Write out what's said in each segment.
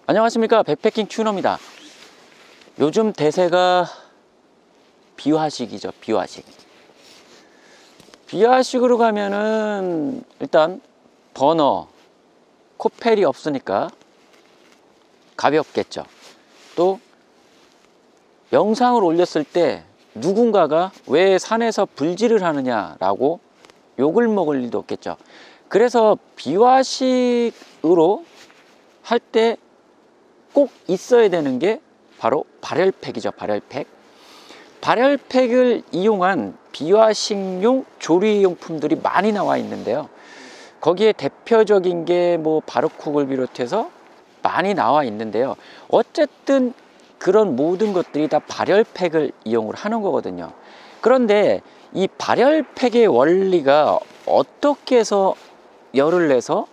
안녕하십니까, 백패킹 튜너입니다. 요즘 대세가 비화식이죠. 비화식으로 가면은 일단 버너, 코펠이 없으니까 가볍겠죠. 또 영상을 올렸을 때 누군가가 왜 산에서 불질을 하느냐라고 욕을 먹을 일도 없겠죠. 그래서 비화식으로 할 때 꼭 있어야 되는 게 바로 발열팩이죠. 발열팩을 이용한 비화식용 조리용품들이 많이 나와 있는데요. 거기에 대표적인 게 뭐 바르쿡을 비롯해서 많이 나와 있는데요. 어쨌든 그런 모든 것들이 다 발열팩을 이용을 하는 거거든요. 그런데 이 발열팩의 원리가 어떻게 해서 열을 내서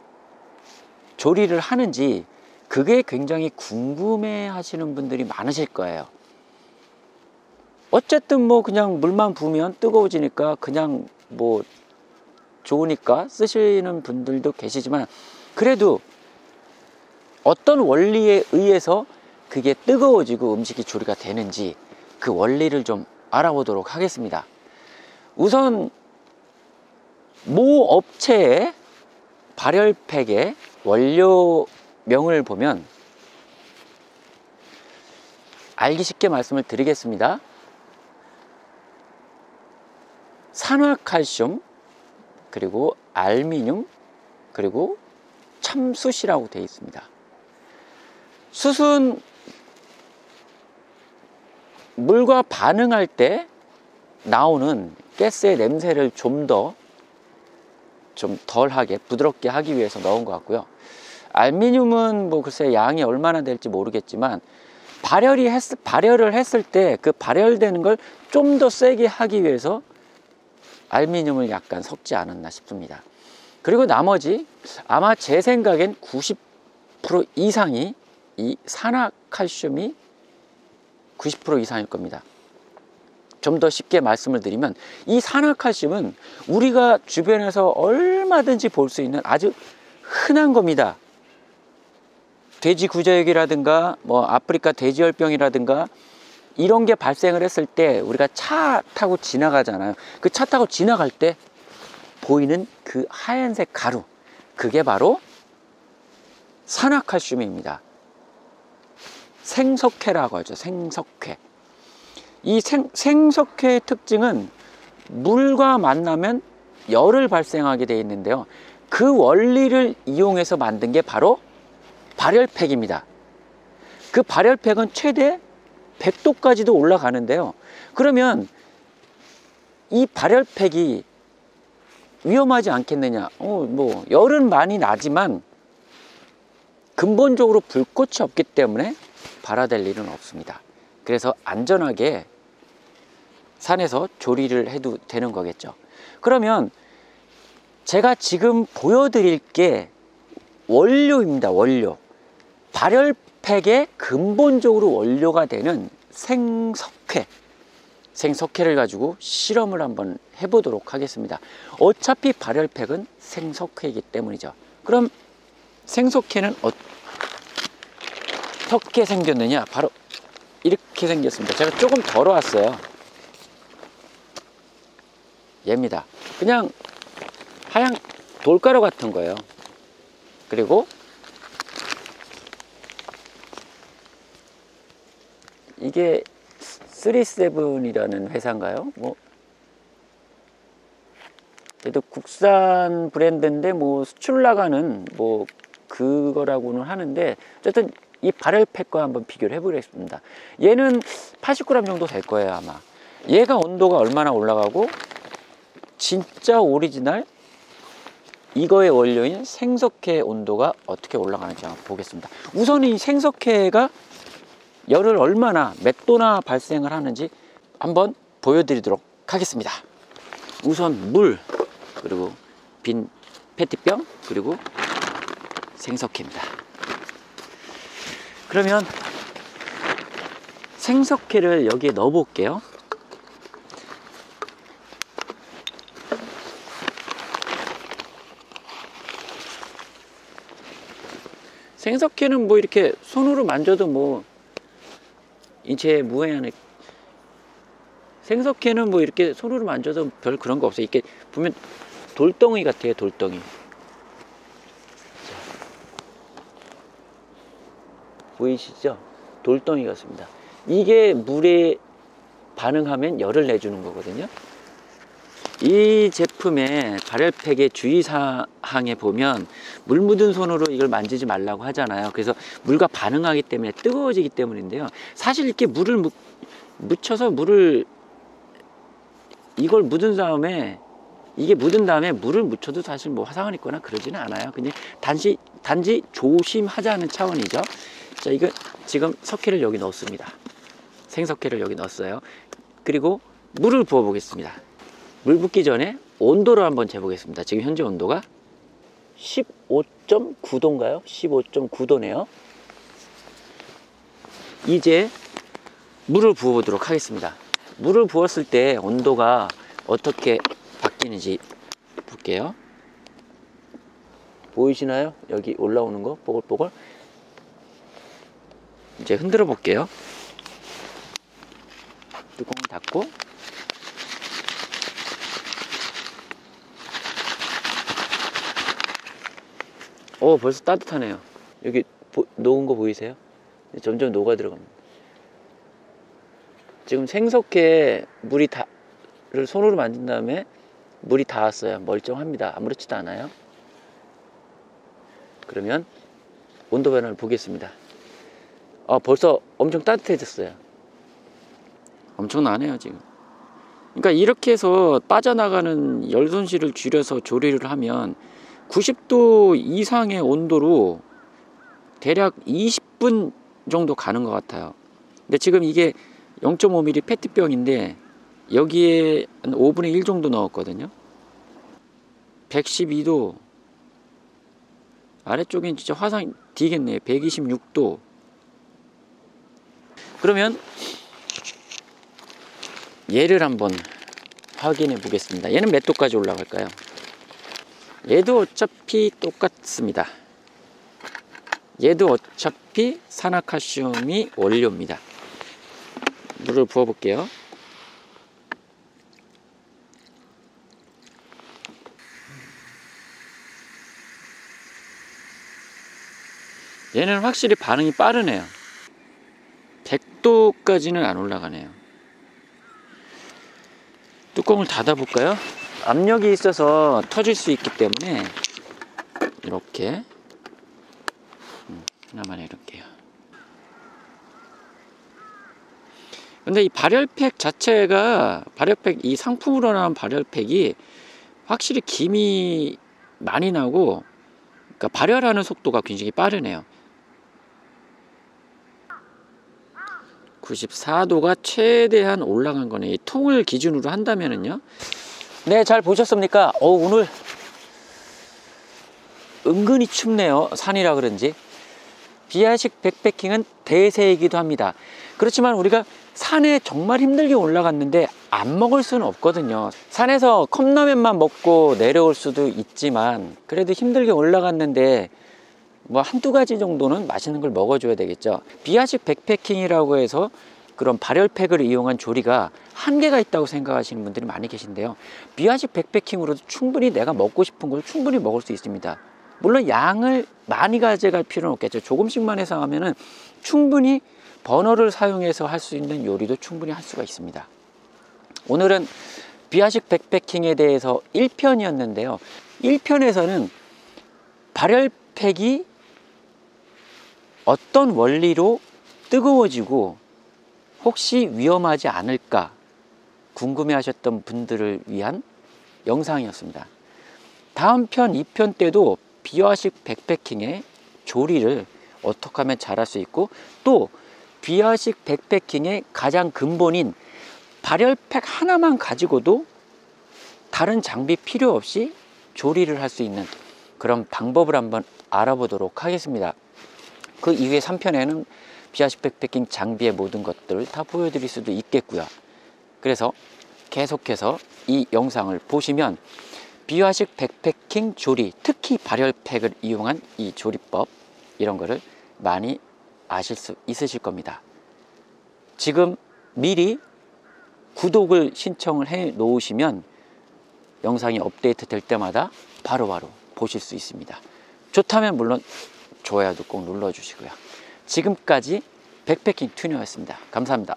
조리를 하는지 그게 굉장히 궁금해 하시는 분들이 많으실 거예요. 어쨌든 뭐 그냥 물만 부으면 뜨거워지니까 그냥 뭐 좋으니까 쓰시는 분들도 계시지만, 그래도 어떤 원리에 의해서 그게 뜨거워지고 음식이 조리가 되는지 그 원리를 좀 알아보도록 하겠습니다. 우선 모 업체의 발열팩의 원료명을 보면 알기 쉽게 말씀을 드리겠습니다. 산화칼슘, 그리고 알미늄, 그리고 참숯이라고 되어 있습니다. 숯은 물과 반응할 때 나오는 가스의 냄새를 좀 덜하게, 부드럽게 하기 위해서 넣은 것 같고요. 알미늄은 뭐 글쎄 양이 얼마나 될지 모르겠지만 발열을 했을 때 그 발열되는 걸 좀 더 세게 하기 위해서 알미늄을 약간 섞지 않았나 싶습니다. 그리고 나머지 아마 제 생각엔 90% 이상이 이 산화칼슘이 90% 이상일 겁니다. 좀 더 쉽게 말씀을 드리면 이 산화칼슘은 우리가 주변에서 얼마든지 볼 수 있는 아주 흔한 겁니다. 돼지 구저역이라든가 뭐 아프리카 돼지열병이라든가 이런 게 발생을 했을 때 우리가 차 타고 지나가잖아요. 그 차 타고 지나갈 때 보이는 그 하얀색 가루, 그게 바로 산화칼슘입니다. 생석회라고 하죠. 생석회. 이 생석회의 특징은 물과 만나면 열을 발생하게 되어 있는데요. 그 원리를 이용해서 만든 게 바로 발열팩입니다. 그 발열팩은 최대 100도까지도 올라가는데요. 그러면 이 발열팩이 위험하지 않겠느냐? 뭐 열은 많이 나지만 근본적으로 불꽃이 없기 때문에 발화될 일은 없습니다. 그래서 안전하게 산에서 조리를 해도 되는 거겠죠. 그러면 제가 지금 보여드릴 게 원료입니다. 원료. 발열팩의 근본적으로 원료가 되는 생석회를 가지고 실험을 한번 해보도록 하겠습니다. 어차피 발열팩은 생석회이기 때문이죠. 그럼 생석회는 어떻게 생겼느냐? 바로 이렇게 생겼습니다. 제가 조금 덜어왔어요. 얘입니다. 그냥 하얀 돌가루 같은 거예요. 그리고 이게 37이라는 회사인가요? 뭐 그래도 국산 브랜드인데 뭐 수출 나가는 뭐 그거라고는 하는데, 어쨌든 이 발열팩과 한번 비교를 해보겠습니다. 얘는 80g 정도 될 거예요, 아마. 얘가 온도가 얼마나 올라가고 진짜 오리지널 이거의 원료인 생석회 온도가 어떻게 올라가는지 한번 보겠습니다. 우선 이 생석회가 열을 얼마나 몇 도나 발생을 하는지 한번 보여드리도록 하겠습니다. 우선 물, 그리고 빈 페트병, 그리고 생석회입니다. 그러면 생석회를 여기에 넣어 볼게요. 생석회는 뭐 이렇게 손으로 만져도 뭐 인체 무해하네. 생석회는 뭐 이렇게 손으로 만져도 별 그런 거 없어요. 이렇게 보면 돌덩이 같아요, 돌덩이. 보이시죠? 돌덩이 같습니다. 이게 물에 반응하면 열을 내주는 거거든요. 이 제품의 발열팩의 주의사항에 보면 물 묻은 손으로 이걸 만지지 말라고 하잖아요. 그래서 물과 반응하기 때문에 뜨거워지기 때문인데요. 사실 이렇게 물을 묻혀서 이걸 묻은 다음에, 이게 묻은 다음에 물을 묻혀도 사실 뭐 화상을 입거나 그러지는 않아요. 그냥 단지 조심하자는 차원이죠. 자, 이거 지금 석회를 여기 넣었습니다. 생석회를 여기 넣었어요. 그리고 물을 부어 보겠습니다. 물 붓기 전에 온도를 한번 재보겠습니다. 지금 현재 온도가 15.9도인가요? 15.9도네요. 이제 물을 부어 보도록 하겠습니다. 물을 부었을 때 온도가 어떻게 바뀌는지 볼게요. 보이시나요? 여기 올라오는 거 뽀글뽀글. 이제 흔들어 볼게요. 뚜껑을 닫고 벌써 따뜻하네요. 여기 녹은 거 보이세요? 점점 녹아 들어갑니다. 지금 생석회 물을 손으로 만진 다음에 물이 닿았어요. 멀쩡합니다. 아무렇지도 않아요. 그러면 온도 변화를 보겠습니다. 벌써 엄청 따뜻해졌어요. 엄청나네요 지금. 그러니까 이렇게 해서 빠져나가는 열 손실을 줄여서 조리를 하면 90도 이상의 온도로 대략 20분 정도 가는 것 같아요. 근데 지금 이게 0.5mm 페트병인데 여기에 한 5분의 1 정도 넣었거든요. 112도, 아래쪽엔 진짜 화상 뒤겠네요. 126도. 그러면 얘를 한번 확인해 보겠습니다. 얘는 몇 도까지 올라갈까요? 얘도 어차피 똑같습니다. 얘도 어차피 산화칼슘이 원료입니다. 물을 부어 볼게요. 얘는 확실히 반응이 빠르네요. 100도까지는 안 올라가네요. 뚜껑을 닫아 볼까요? 압력이 있어서 터질 수 있기 때문에 이렇게 하나만 해놓을게요. 근데 이 발열팩 자체가, 이 상품으로 나온 발열팩이 확실히 김이 많이 나고, 그러니까 발열하는 속도가 굉장히 빠르네요. 94도가 최대한 올라간 거네. 이 통을 기준으로 한다면은요. 네, 잘 보셨습니까? 오늘 은근히 춥네요. 산이라 그런지. 비아식 백패킹은 대세이기도 합니다. 그렇지만 우리가 산에 정말 힘들게 올라갔는데 안 먹을 수는 없거든요. 산에서 컵라면만 먹고 내려올 수도 있지만 그래도 힘들게 올라갔는데 뭐 한두 가지 정도는 맛있는 걸 먹어줘야 되겠죠. 비아식 백패킹이라고 해서 그런 발열팩을 이용한 조리가 한계가 있다고 생각하시는 분들이 많이 계신데요. 비아식 백패킹으로도 충분히 내가 먹고 싶은 걸 충분히 먹을 수 있습니다. 물론 양을 많이 가져갈 필요는 없겠죠. 조금씩만 해서 하면은 충분히 버너를 사용해서 할 수 있는 요리도 충분히 할 수가 있습니다. 오늘은 비아식 백패킹에 대해서 1편이었는데요. 1편에서는 발열팩이 어떤 원리로 뜨거워지고 혹시 위험하지 않을까 궁금해 하셨던 분들을 위한 영상이었습니다. 다음 편 2편 때도 비아식 백패킹의 조리를 어떻게 하면 잘할 수 있고, 또 비아식 백패킹의 가장 근본인 발열팩 하나만 가지고도 다른 장비 필요 없이 조리를 할 수 있는 그런 방법을 한번 알아보도록 하겠습니다. 그 이후에 3편에는 비아식 백패킹 장비의 모든 것들을 다 보여드릴 수도 있겠고요. 그래서 계속해서 이 영상을 보시면 비아식 백패킹 조리, 특히 발열팩을 이용한 이 조리법 이런 거를 많이 아실 수 있으실 겁니다. 지금 미리 구독을 신청을 해 놓으시면 영상이 업데이트 될 때마다 바로바로 보실 수 있습니다. 좋다면 물론 좋아요도 꼭 눌러 주시고요. 지금까지 백패킹 튜너였습니다. 감사합니다.